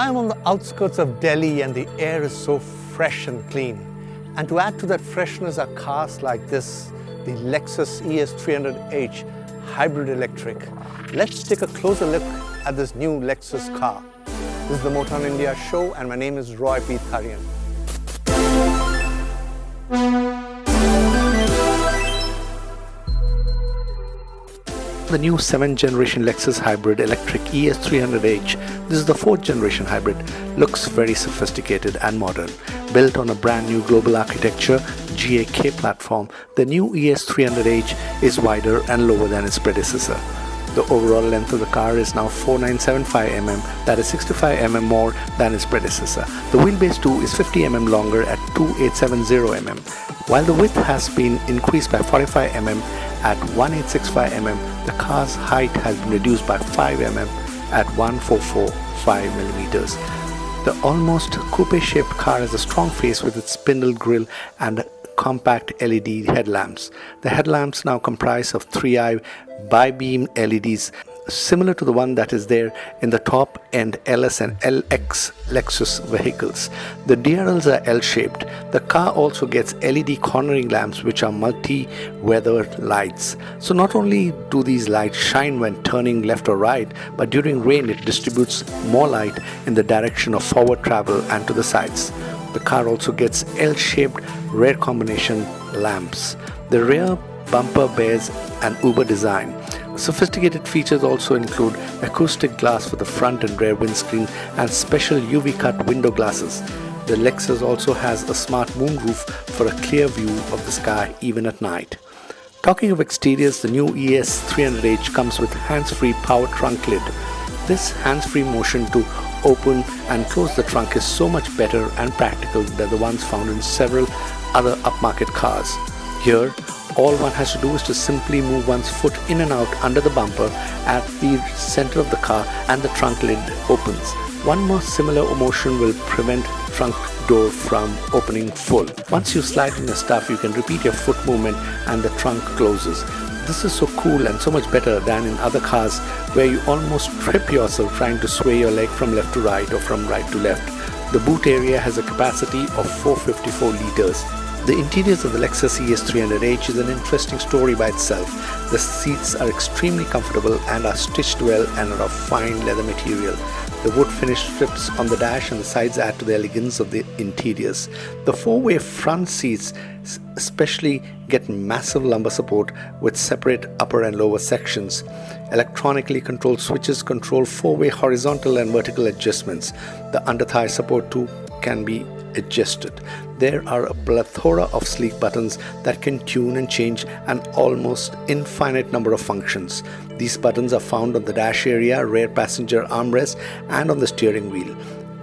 I'm on the outskirts of Delhi and the air is so fresh and clean. And to add to that freshness are cars like this, the Lexus ES300H hybrid electric. Let's take a closer look at this new Lexus car. This is the Motown India show and my name is Roy P. Tharyan. The new 7th generation Lexus hybrid electric ES300H, this is the 4th generation hybrid, looks very sophisticated and modern. Built on a brand new global architecture GAK platform, the new ES300H is wider and lower than its predecessor. The overall length of the car is now 4975 mm, that is 65 mm more than its predecessor. The wheelbase too is 50 mm longer at 2870 mm, while the width has been increased by 45 mm at 1865 mm. The car's height has been reduced by 5 mm at 1445 millimeters. The almost coupe-shaped car has a strong face with its spindle grille and compact LED headlamps. The headlamps now comprise of 3-eye bi-beam LEDs similar to the one that is there in the top-end LS and LX Lexus vehicles. The DRLs are L-shaped. The car also gets LED cornering lamps which are multi-weather lights. So not only do these lights shine when turning left or right, but during rain it distributes more light in the direction of forward travel and to the sides. The car also gets L-shaped rear combination lamps. The rear bumper bears an Uber design. Sophisticated features also include acoustic glass for the front and rear windscreen and special UV cut window glasses. The Lexus also has a smart moonroof for a clear view of the sky even at night. Talking of exteriors, the new ES300H comes with hands-free power trunk lid. This hands-free motion to open and close the trunk is so much better and practical than the ones found in several other upmarket cars. Here, all one has to do is to simply move one's foot in and out under the bumper at the center of the car and the trunk lid opens. One more similar motion will prevent trunk door from opening full. Once you slide in your stuff, you can repeat your foot movement and the trunk closes. This is so cool and so much better than in other cars where you almost trip yourself trying to sway your leg from left to right or from right to left. The boot area has a capacity of 454 liters. The interiors of the Lexus ES300H is an interesting story by itself. The seats are extremely comfortable and are stitched well and are of fine leather material. The wood finish strips on the dash and the sides add to the elegance of the interiors. The four-way front seats especially get massive lumbar support with separate upper and lower sections. Electronically controlled switches control four-way horizontal and vertical adjustments. The under-thigh support too can be adjusted. There are a plethora of sleek buttons that can tune and change an almost infinite number of functions. These buttons are found on the dash area, rear passenger armrest, and on the steering wheel.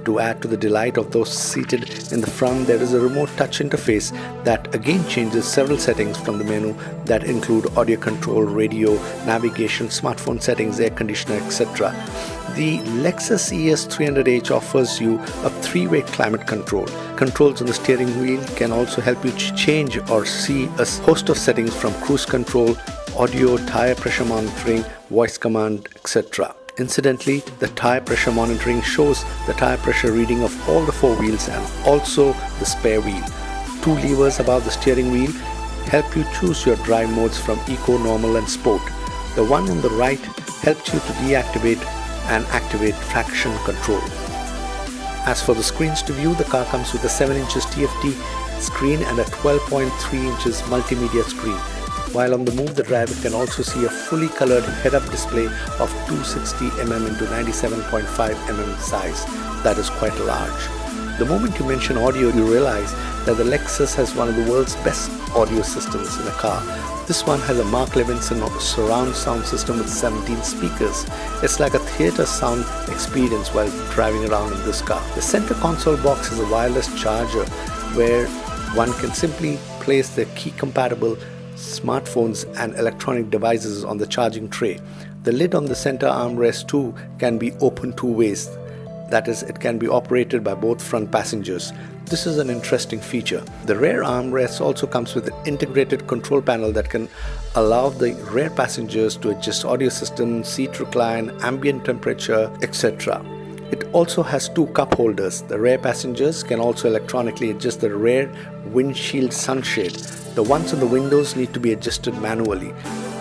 To add to the delight of those seated in the front, there is a remote touch interface that again changes several settings from the menu that include audio control, radio, navigation, smartphone settings, air conditioner, etc. The Lexus ES300H offers you a 3-way climate control. Controls on the steering wheel can also help you change or see a host of settings from cruise control, audio, tire pressure monitoring, voice command, etc. Incidentally, the tire pressure monitoring shows the tire pressure reading of all the four wheels and also the spare wheel. Two levers above the steering wheel help you choose your drive modes from Eco, Normal and Sport. The one on the right helps you to deactivate and activate traction control. As for the screens to view, the car comes with a 7 inches TFT screen and a 12.3 inches multimedia screen. While on the move, the driver can also see a fully colored head-up display of 260mm into 97.5 mm size. That is quite large. The moment you mention audio, you realize that the Lexus has one of the world's best audio systems in a car. This one has a Mark Levinson surround sound system with 17 speakers. It's like a theater sound experience while driving around in this car. The center console box is a wireless charger where one can simply place the key-compatible smartphones and electronic devices on the charging tray. The lid on the center armrest too can be opened two ways. That is, it can be operated by both front passengers. This is an interesting feature. The rear armrest also comes with an integrated control panel that can allow the rear passengers to adjust audio system, seat recline, ambient temperature, etc. It also has two cup holders. The rear passengers can also electronically adjust the rear windshield sunshade. The ones on the windows need to be adjusted manually.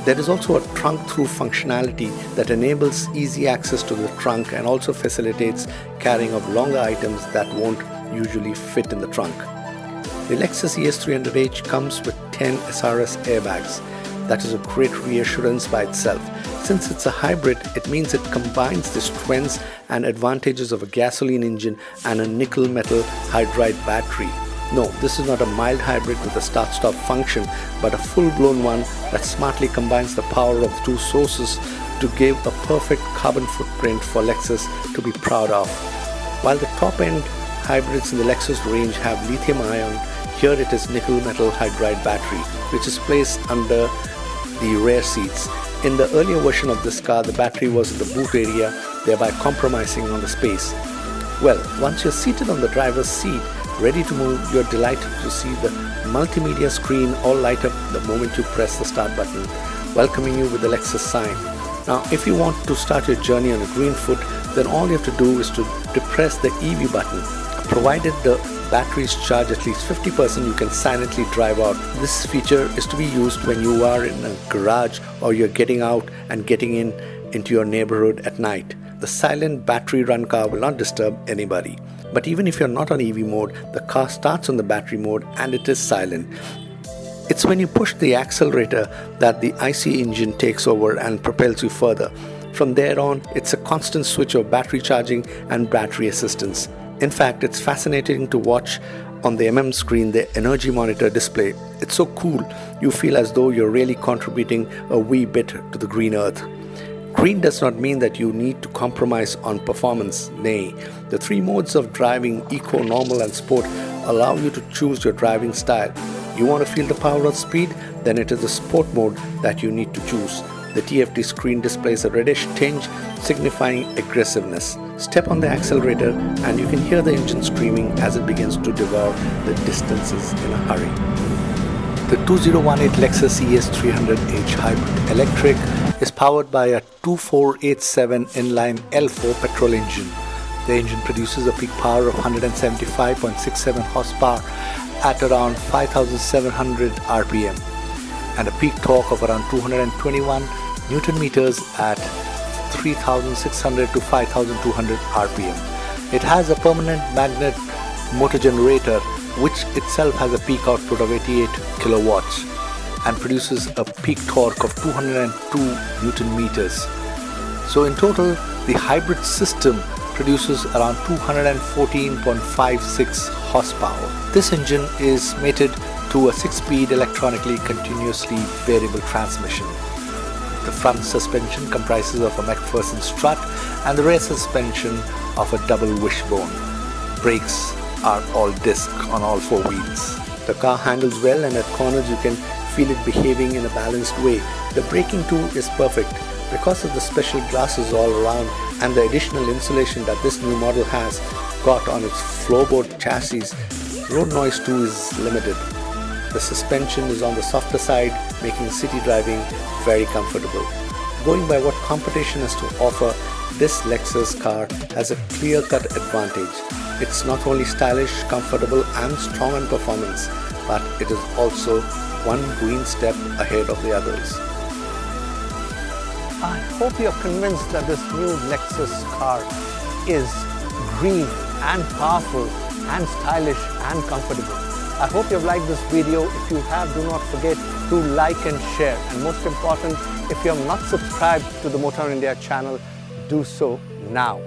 There is also a trunk-through functionality that enables easy access to the trunk and also facilitates carrying of longer items that won't usually fit in the trunk. The Lexus ES300H comes with 10 SRS airbags. That is a great reassurance by itself. Since it's a hybrid, it means it combines the strengths and advantages of a gasoline engine and a nickel metal hydride battery. No, this is not a mild hybrid with a start-stop function, but a full-blown one that smartly combines the power of two sources to give a perfect carbon footprint for Lexus to be proud of. While the top-end hybrids in the Lexus range have lithium-ion, here it is nickel metal hydride battery, which is placed under the rear seats. In the earlier version of this car, the battery was in the boot area, thereby compromising on the space. Well, once you're seated on the driver's seat, ready to move, you're delighted to see the multimedia screen all light up the moment you press the start button, welcoming you with the Lexus sign. Now, if you want to start your journey on a green foot, then all you have to do is to depress the EV button. Provided the batteries charge at least 50%, you can silently drive out. This feature is to be used when you are in a garage or you're getting out and getting into your neighborhood at night. The silent battery run car will not disturb anybody. But even if you're not on EV mode, the car starts on the battery mode and it is silent. It's when you push the accelerator that the IC engine takes over and propels you further. From there on, it's a constant switch of battery charging and battery assistance. In fact, it's fascinating to watch on the screen the energy monitor display. It's so cool, you feel as though you're really contributing a wee bit to the green earth. Green does not mean that you need to compromise on performance. Nay, the three modes of driving, eco, normal and sport, allow you to choose your driving style. You want to feel the power of speed? Then it is the sport mode that you need to choose. The TFT screen displays a reddish tinge signifying aggressiveness. Step on the accelerator and you can hear the engine screaming as it begins to devour the distances in a hurry. The 2018 Lexus ES300H Hybrid Electric is powered by a 2487 inline L4 petrol engine. The engine produces a peak power of 175.67 horsepower at around 5,700 RPM and a peak torque of around 221 Newton meters at 3,600 to 5,200 RPM. It has a permanent magnet motor generator which itself has a peak output of 88 kilowatts and produces a peak torque of 202 Newton meters. So in total, the hybrid system produces around 214.56 horsepower. This engine is mated to a 6-speed electronically continuously variable transmission. The front suspension comprises of a McPherson strut and the rear suspension of a double wishbone. Brakes are all disc on all four wheels. The car handles well and at corners you can feel it behaving in a balanced way. The braking too is perfect because of the special glasses all around and the additional insulation that this new model has got on its floorboard chassis. Road noise too is limited. The suspension is on the softer side, making city driving very comfortable. Going by what competition has to offer, this Lexus car has a clear-cut advantage. It's not only stylish, comfortable and strong in performance, but it is also one green step ahead of the others. I hope you're convinced that this new Lexus car is green and powerful and stylish and comfortable. I hope you've liked this video. If you have, do not forget to like and share. And most important, if you have not subscribed to the Motown India channel, do so now.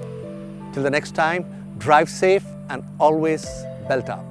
Till the next time, drive safe and always belt up.